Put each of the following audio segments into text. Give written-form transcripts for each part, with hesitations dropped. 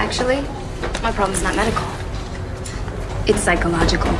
Actually, my problem's not medical. It's psychological.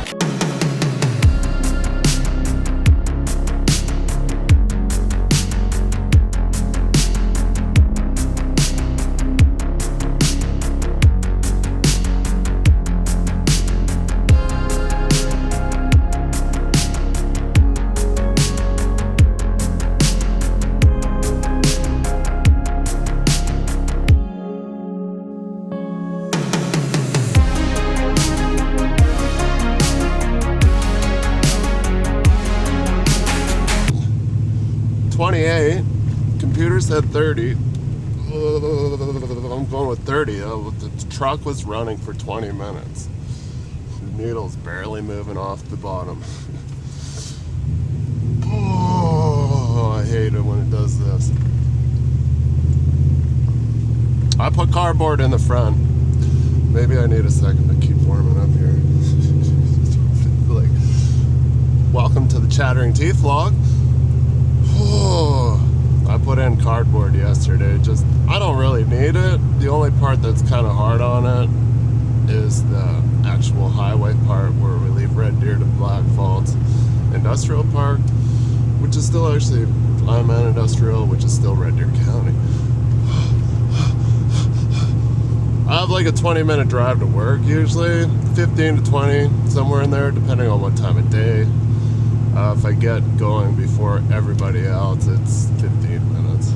Computer said 30. I'm going with 30. The truck was running for 20 minutes. The needle's barely moving off the bottom. Oh, I hate it when it does this. I put cardboard in the front. Maybe I need a second to keep warming up here. Like, welcome to the Chattering Teeth vlog. Oh, I put in cardboard yesterday. I don't really need it. The only part that's kind of hard on it is the actual highway part where we leave Red Deer to Black Falls Industrial Park, which is still actually Lyman Industrial, which is still Red Deer County. I have like a 20-minute drive to work usually, 15 to 20, somewhere in there, depending on what time of day. If I get going before everybody else, it's 15 minutes.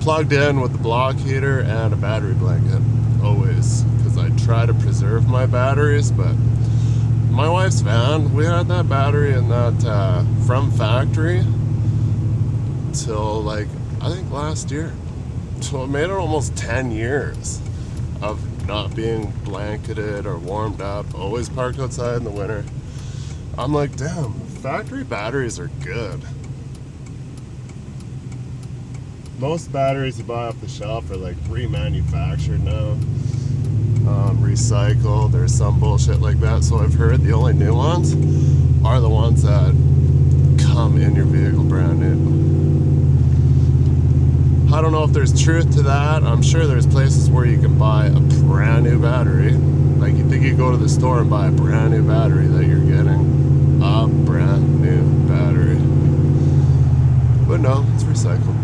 Plugged in with the block heater and a battery blanket, always, because I try to preserve my batteries. But my wife's van, we had that battery in that from factory till like I think last year. So it made it almost 10 years of not being blanketed or warmed up, always parked outside in the winter. I'm like, damn, factory batteries are good. Most batteries you buy off the shelf are like remanufactured now, recycled, there's some bullshit like that. So I've heard the only new ones are the ones that come in your vehicle brand new. I don't know if there's truth to that. I'm sure there's places where you can buy a brand new battery. Like you think you go to the store and buy a brand new battery, that you're getting a brand new battery. But no, it's recycled.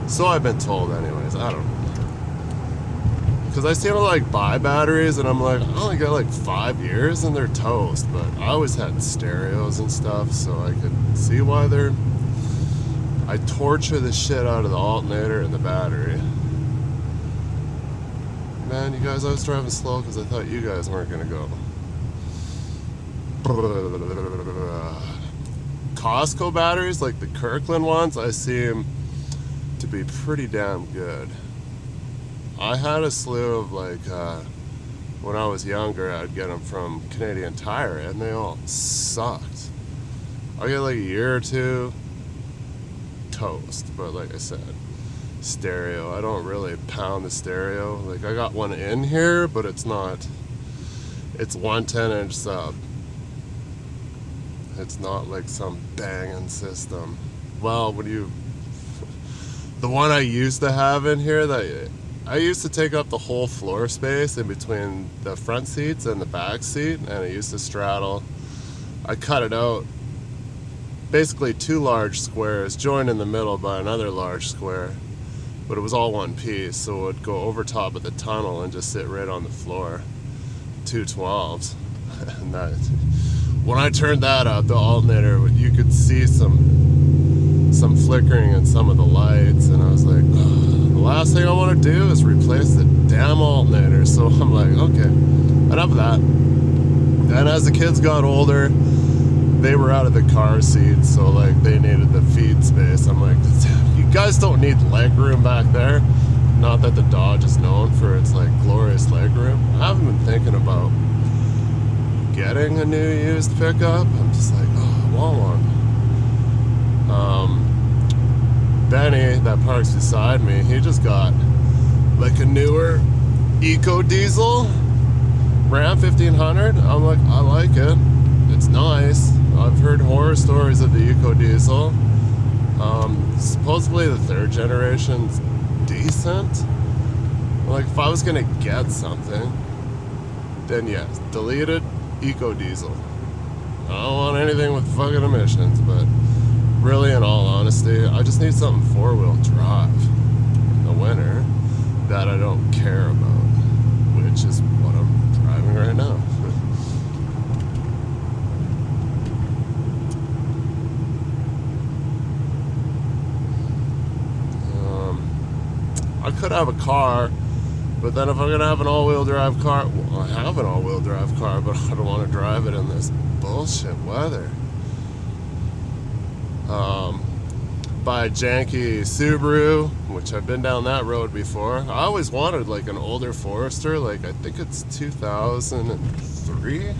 So I've been told anyways, I don't know. Because I seem to like buy batteries and I'm like, I only got like 5 years and they're toast. But I always had stereos and stuff, so I could see why they're... I torture the shit out of the alternator and the battery. Man, you guys, I was driving slow because I thought you guys weren't going to go. Costco batteries, like the Kirkland ones, I seem to be pretty damn good. I had a slew of like, when I was younger, I'd get them from Canadian Tire and they all sucked. I get like a year or two. Toast, but like I said, stereo, I don't really pound the stereo. Like I got one in here, but it's not, it's 110-inch sub. It's not like some banging system. Well, when you, the one I used to have in here, that I used to take up the whole floor space in between the front seats and the back seat, and it used to straddle. I cut it out. Basically 2 large squares joined in the middle by another large square, but it was all one piece, so it would go over top of the tunnel and just sit right on the floor. 2 12s. And that, when I turned that up, the alternator, you could see some flickering in some of the lights, and I was like, the last thing I want to do is replace the damn alternator. So I'm like, okay, enough of that. And as the kids got older, they were out of the car seat, so like they needed the feed space. I'm like, you guys don't need leg room back there. Not that the Dodge is known for its like glorious leg room. I haven't been thinking about getting a new used pickup. I'm just like, oh, I want one. Benny, that parks beside me, he just got like a newer Eco Diesel Ram 1500. I'm like, I like it. it's nice. I've heard horror stories of the Eco Diesel. Supposedly the third generation's decent. Like, if I was gonna get something, then yes, deleted Eco Diesel. I don't want anything with fucking emissions, but really, in all honesty, I just need something four-wheel drive in the winter that I don't care about, which is what I'm driving right now. I could have a car, but then if I'm gonna have an all-wheel drive car, well, I have an all-wheel drive car, but I don't want to drive it in this bullshit weather. Buy a janky Subaru, which I've been down that road before. I always wanted like an older Forester, like I think it's 2003.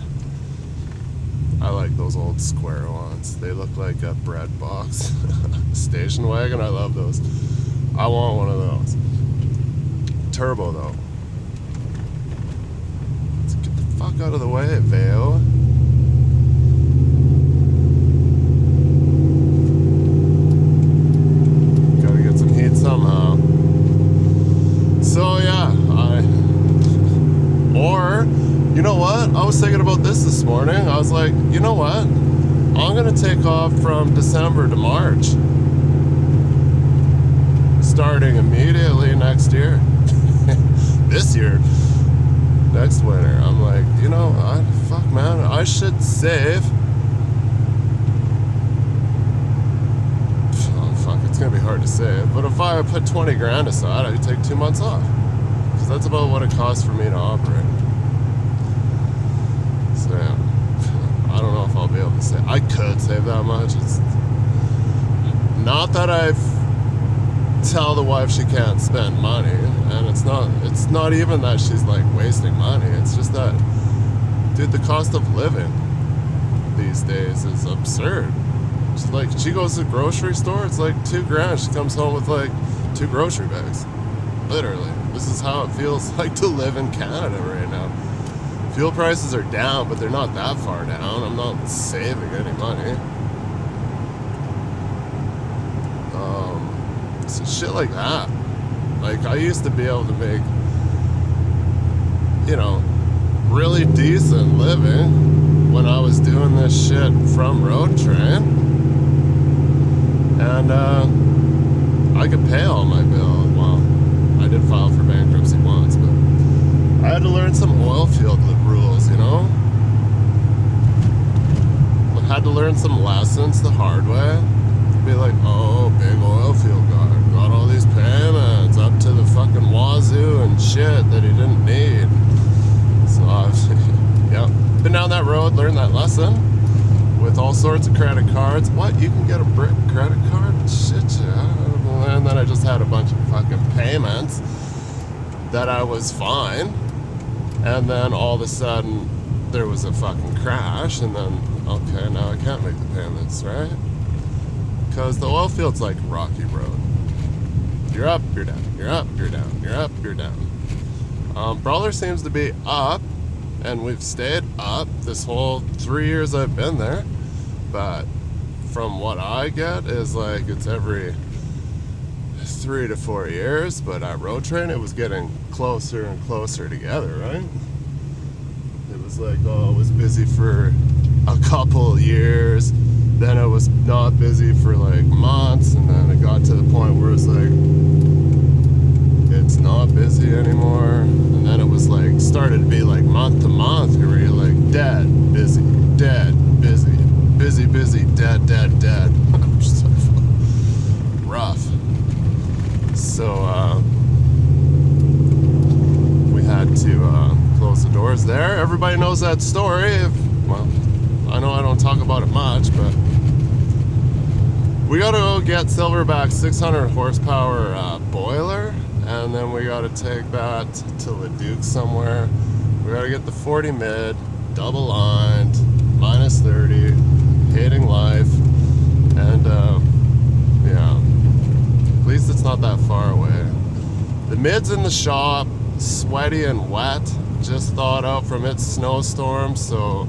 I like those old square ones. They look like a bread box. Station wagon, I love those. I want one of those. Turbo though. Let's get the fuck out of the way, Veo. Gotta get some heat somehow. So yeah, or, you know what? I was thinking about this morning. I was like, you know what? I'm gonna take off from December to March. Starting immediately next year. This year, next winter. I'm like, you know, fuck man, I should save. Oh fuck, it's gonna be hard to save. But if I put 20 grand aside, I'd take 2 months off. Because that's about what it costs for me to operate. So yeah, I don't know if I'll be able to save. I could save that much. It's not that I've tell the wife she can't spend money, and it's not even that she's like wasting money. It's just that, dude, the cost of living these days is absurd. She's like, she goes to the grocery store, it's like 2 grand. She comes home with like 2 grocery bags. Literally, this is how it feels like to live in Canada right now. Fuel prices are down, but they're not that far down. I'm not saving any money. So shit like that. Like, I used to be able to make, you know, really decent living when I was doing this shit from Road Train. And I could pay all my bills. Well, I did file for bankruptcy once, but I had to learn some oil field rules, you know? I had to learn some lessons the hard way. Be like, oh, big oil field guy. Got all these payments up to the fucking wazoo and shit that he didn't need. So I've, yeah, been down that road, learned that lesson with all sorts of credit cards. What, you can get a brick credit card? Shit, yeah. And then I just had a bunch of fucking payments that I was fine. And then all of a sudden there was a fucking crash, and then, okay, now I can't make the payments, right? Because the oil field's like a rocky road. You're up, you're down, you're up, you're down, you're up, you're down. Brawler seems to be up, and we've stayed up this whole 3 years I've been there. But from what I get is like it's every 3 to 4 years. But at Road Train, it was getting closer and closer together, right? It was like, oh, it was busy for a couple years. Then it was not busy for like months, and then it got to the point where it's like it's not busy anymore. And then it was like started to be like month to month where you're like dead, busy, busy, dead. Just like, rough. So we had to close the doors there. Everybody knows that story. Well, I know I don't talk about it much, but we gotta go get Silverback 600 horsepower boiler, and then we gotta take that to Leduc somewhere. We gotta get the 40 mid, double lined, minus 30, hating life, and yeah, at least it's not that far away. The mid's in the shop, sweaty and wet, just thawed out from its snowstorm, so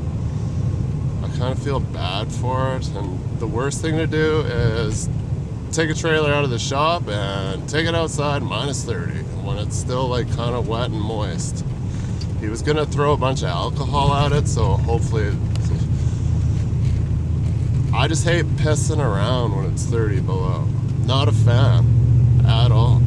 I kind of feel bad for it. And the worst thing to do is take a trailer out of the shop and take it outside -30 when it's still like kind of wet and moist. He was gonna throw a bunch of alcohol at it, so hopefully. I just hate pissing around when it's 30 below. Not a fan at all.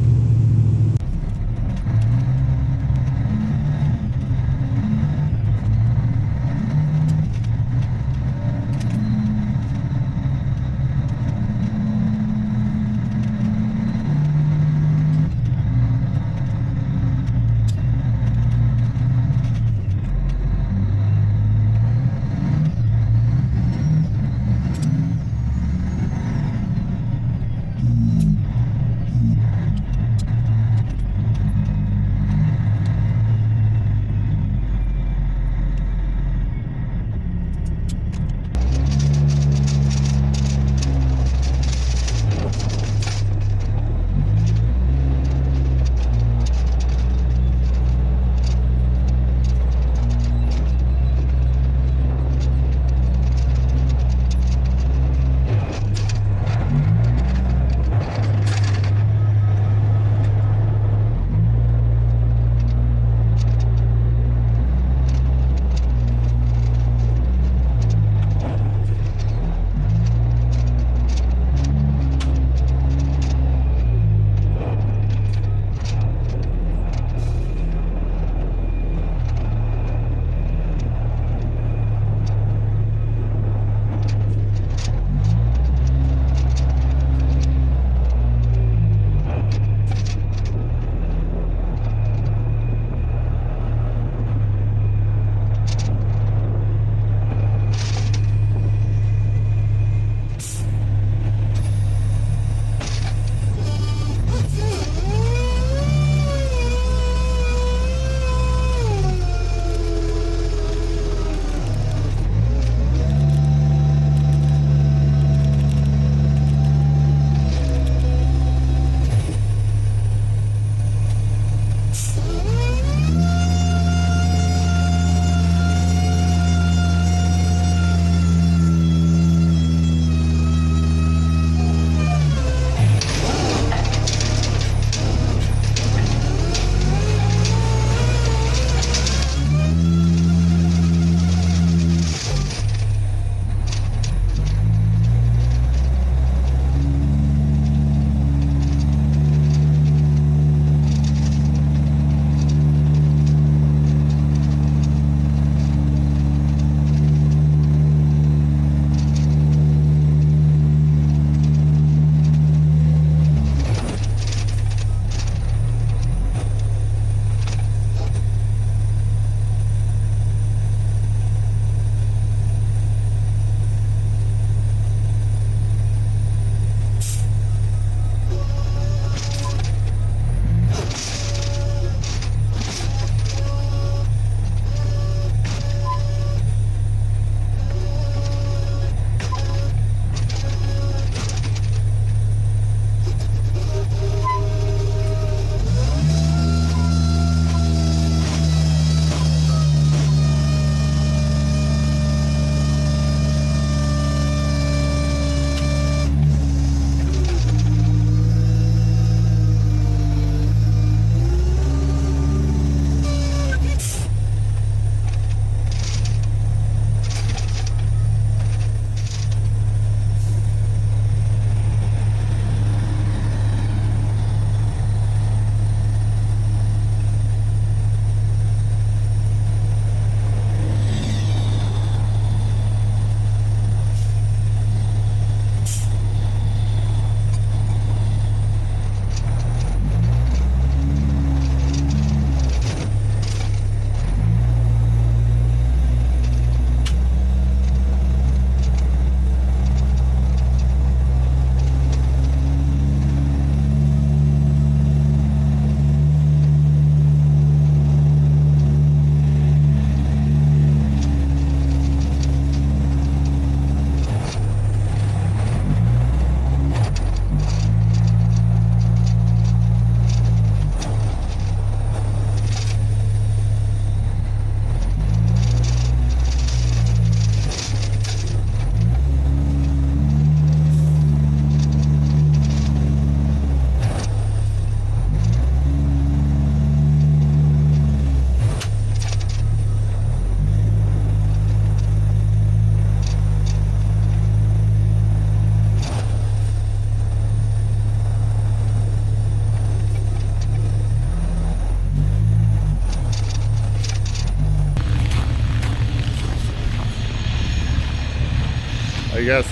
I guess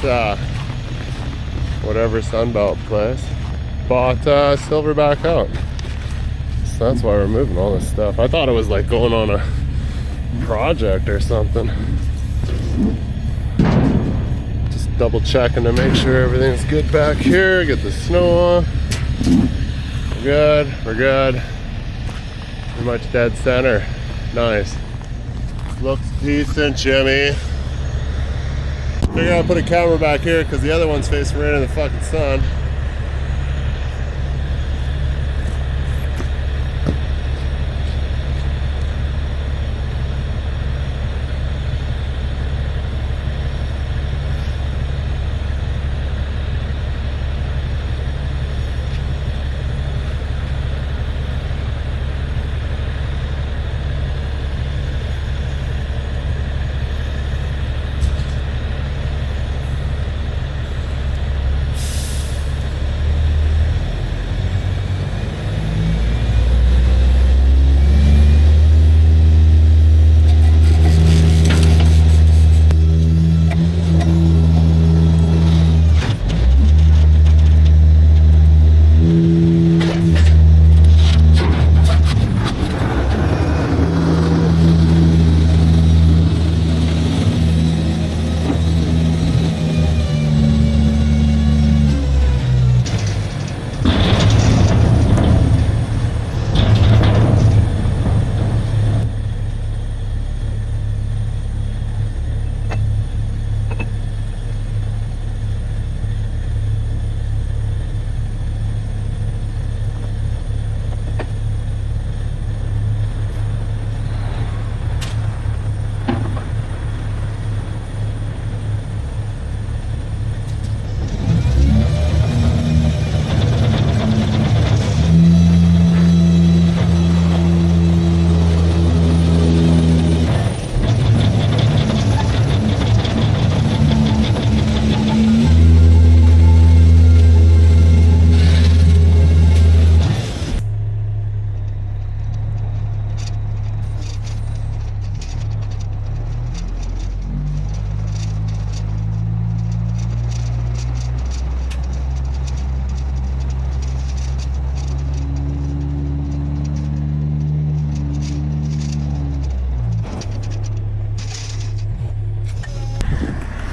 whatever Sunbelt place bought Silverback out. So that's why we're moving all this stuff. I thought it was like going on a project or something. Just double checking to make sure everything's good back here. Get the snow off. We're good. We're good. Pretty much dead center. Nice. Looks decent, Jimmy. Figured I'd put a camera back here because the other one's facing right in the fucking sun.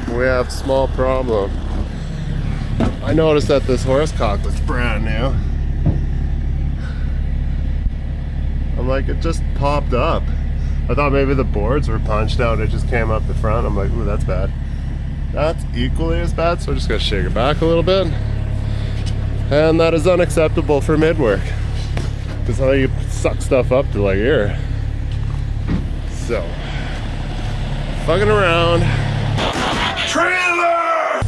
We have small problem. I noticed that this horsecock was brand new. I'm like, it just popped up. I thought maybe the boards were punched out. It just came up the front. I'm like, ooh, that's bad. That's equally as bad, so I just gotta shake it back a little bit. And that is unacceptable for mid-work. Because how you suck stuff up to like here. So, fucking around. Trailer!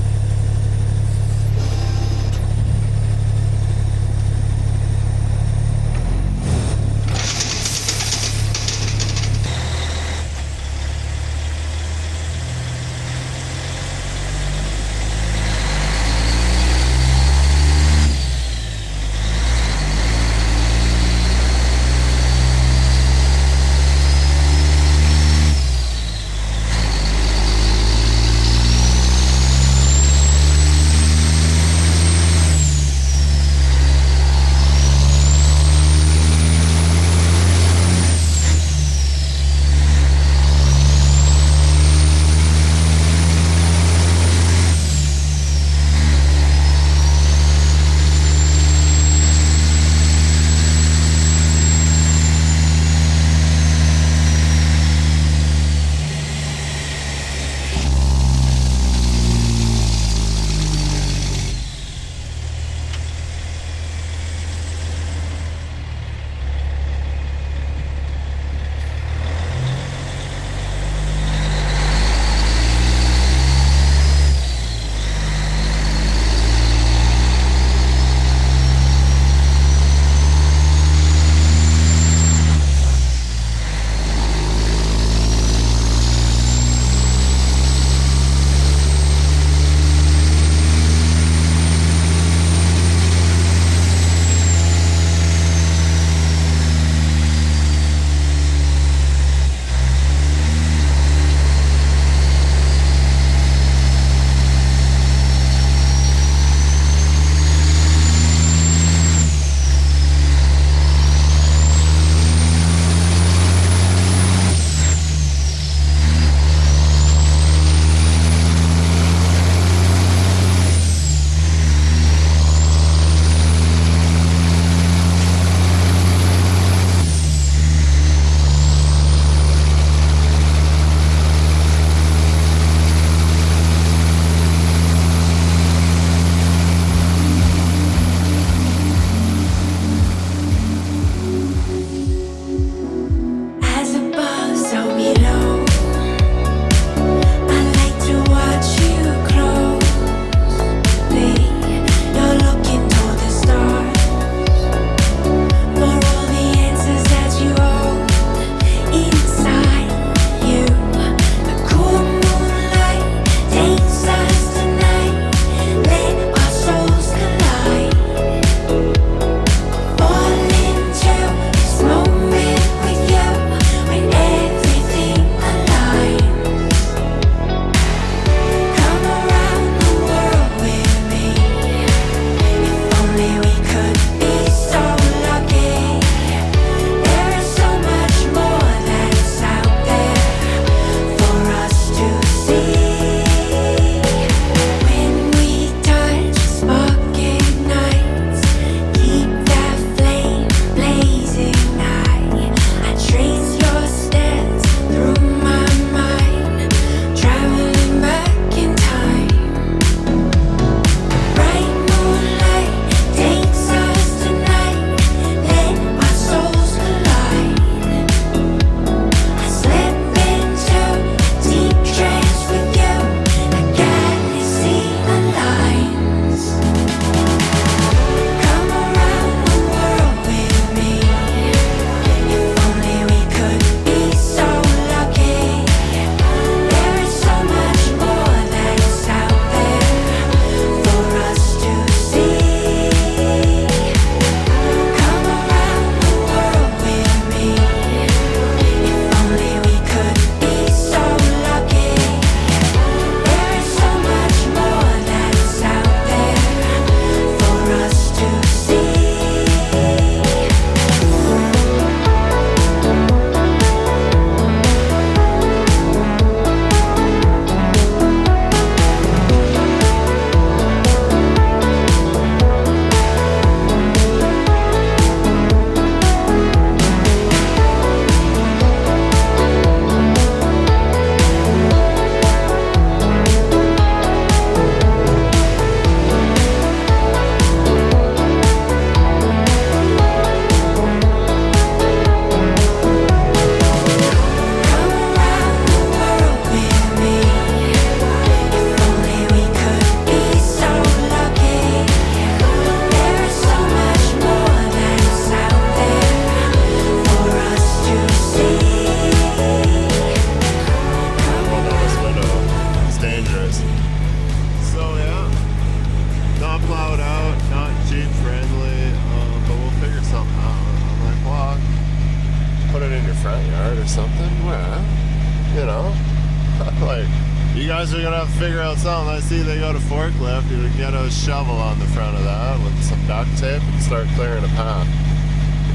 guys are gonna have to figure out something. I see they got a forklift. You get a shovel on the front of that with some duct tape and start clearing a path.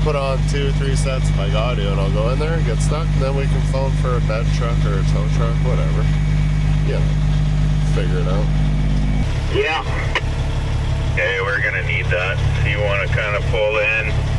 Put on 2 or 3 sets of bike audio and I'll go in there and get stuck, and then we can phone for a bed truck or a tow truck, whatever. You know, figure it out. Yeah. Okay, we're gonna need that. So you want to kind of pull in.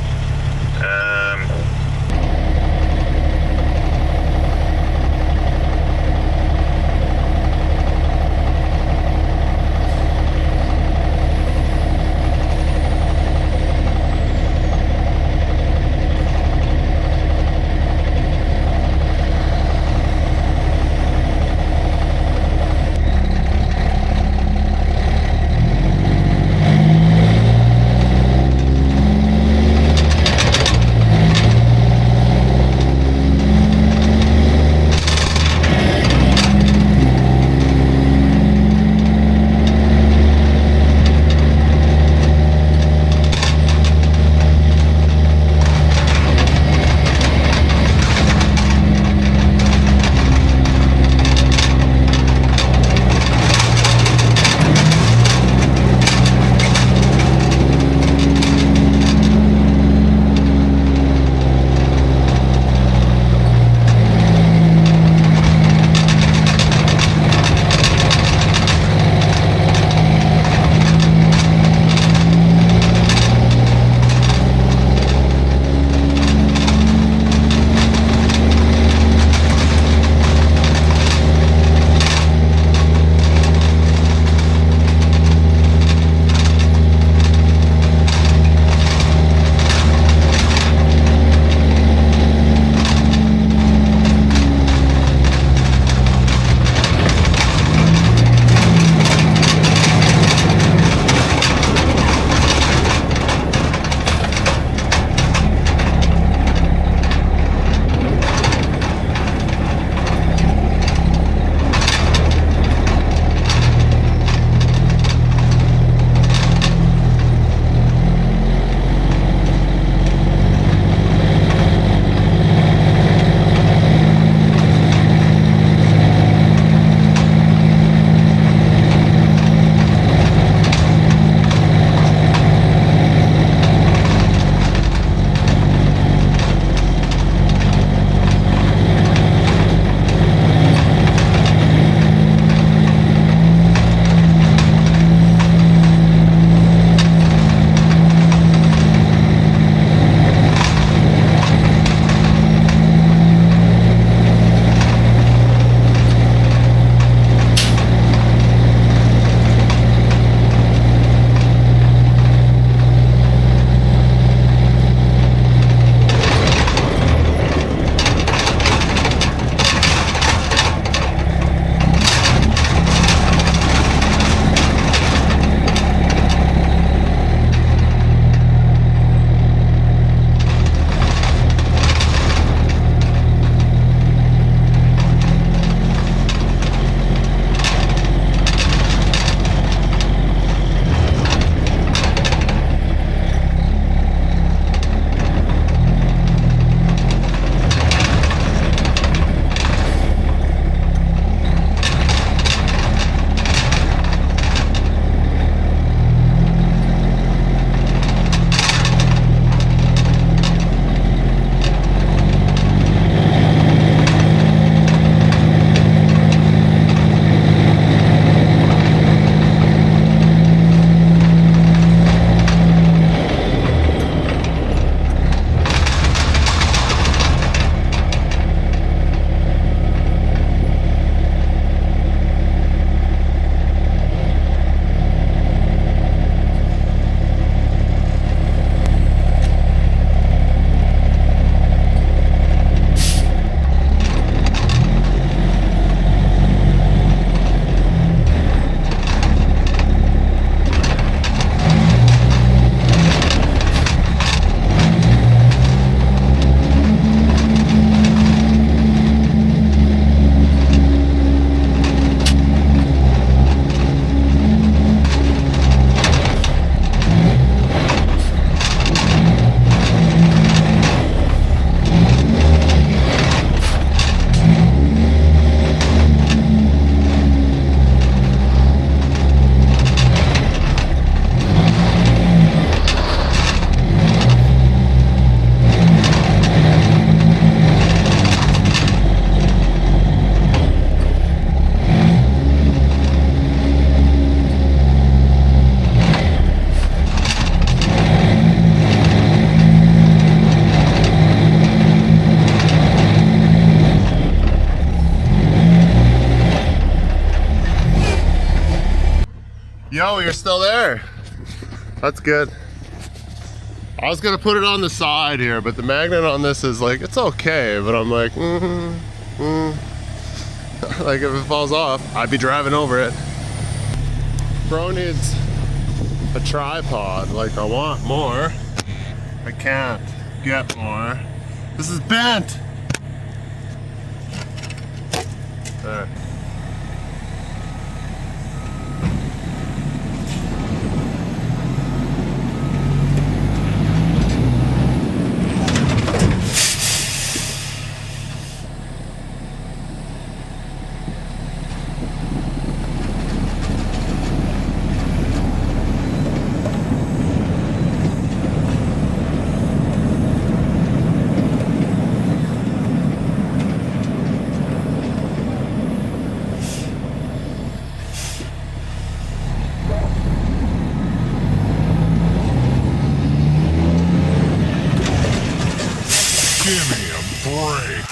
Yo, you're still there. That's good. I was gonna put it on the side here, but the magnet on this is like, it's okay, but I'm like, like if it falls off, I'd be driving over it. Bro needs a tripod. Like, I want more. I can't get more. This is bent. There. Give me a break.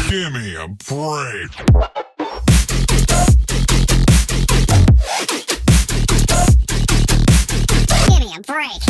Give me a break. Give me a break.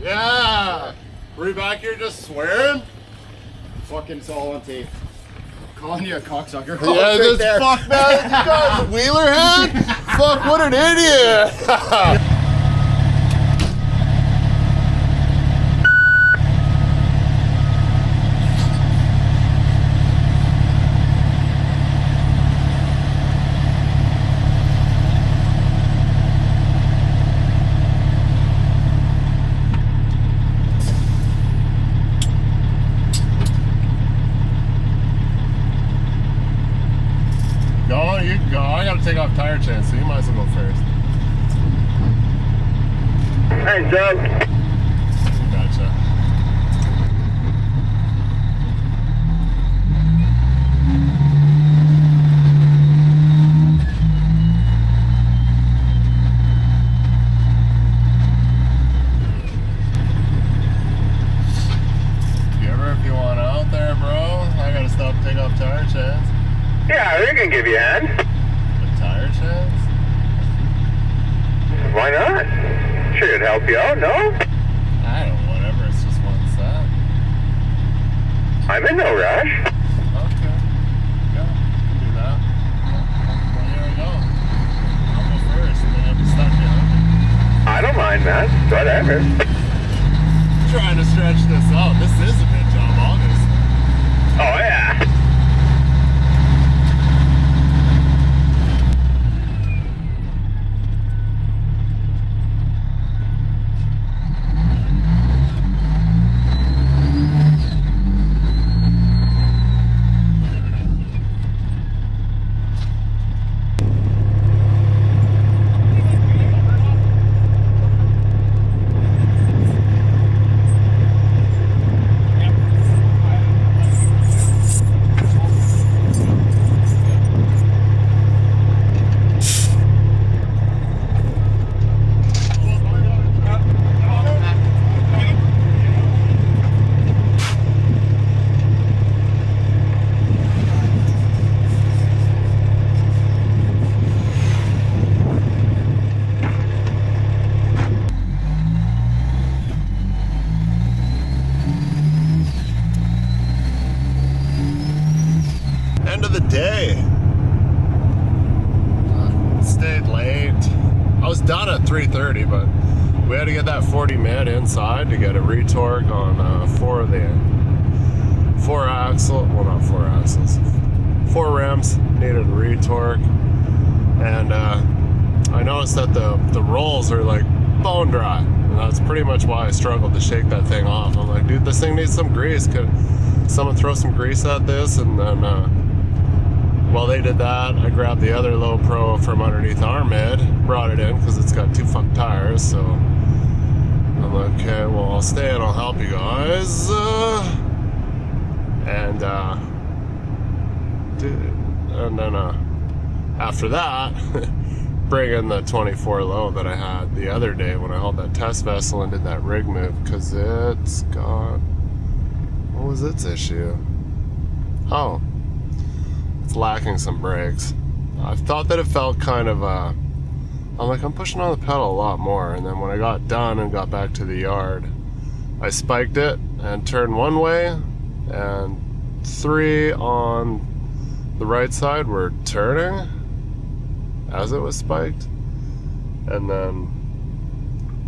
Yeah! Were you back here just swearing? Fucking it's all on tape. Calling you a cocksucker. Yeah, this fuck man, this guy's a wheeler head? Fuck, what an idiot! Go, you can go. I gotta take off tire chain, so you might as well go first. Hey, Doug. Gotcha. If you want out there, bro, I gotta stop and take off tire chains. Yeah, they can give you a hand. The tire chains? Why not? Sure, it'd help you out, no? I don't know, whatever, it's just one set. I'm in no rush. Okay. Yeah, you can do that. Well, here we go. I'll go first, and then I'll be stuck in. I don't mind, man. Whatever. Trying to stretch this out. This is a big job, honestly. Oh, yeah. I was done at 3:30, but we had to get that 40 mid inside to get a retorque on 4 rims. Needed a retorque, and I noticed that the rolls are like bone dry, and that's pretty much why I struggled to shake that thing off. I'm like, dude, this thing needs some grease. Could someone throw some grease at this? And then while they did that, I grabbed the other low pro from underneath our mid, brought it in because it's got 2 fuck tires. So I'm like, okay, well, I'll stay and I'll help you guys. And then after that, bring in the 24 low that I had the other day when I held that test vessel and did that rig move, because it's got, what was its issue? Oh, it's lacking some brakes. I thought that it felt kind of I'm like, I'm pushing on the pedal a lot more, and then when I got done and got back to the yard, I spiked it and turned one way, and 3 on the right side were turning as it was spiked, and then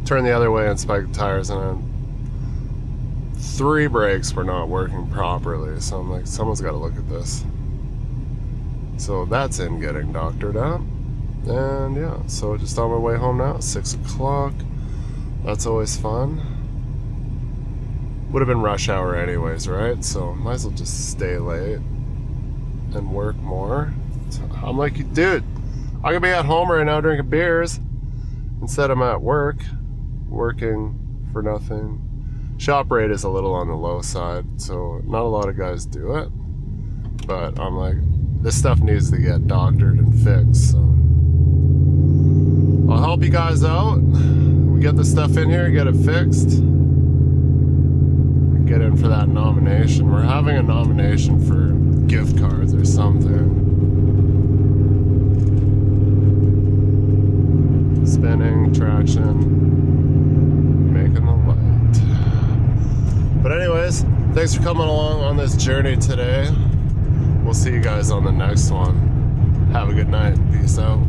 turned the other way and spiked the tires, and then 3 brakes were not working properly. So I'm like, someone's got to look at this. So that's in getting doctored out. And yeah, so just on my way home now, 6 o'clock. That's always fun. Would have been rush hour anyways, right? So might as well just stay late and work more. So I'm like, dude, I could be at home right now drinking beers. Instead I'm at work, working for nothing. Shop rate is a little on the low side, so not a lot of guys do it. But I'm like, this stuff needs to get doctored and fixed, so I'll help you guys out. We get the stuff in here, get it fixed. Get in for that nomination. We're having a nomination for gift cards or something. Spinning, traction, making the light. But anyways, thanks for coming along on this journey today. We'll see you guys on the next one. Have a good night. Peace out.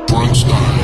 Front style.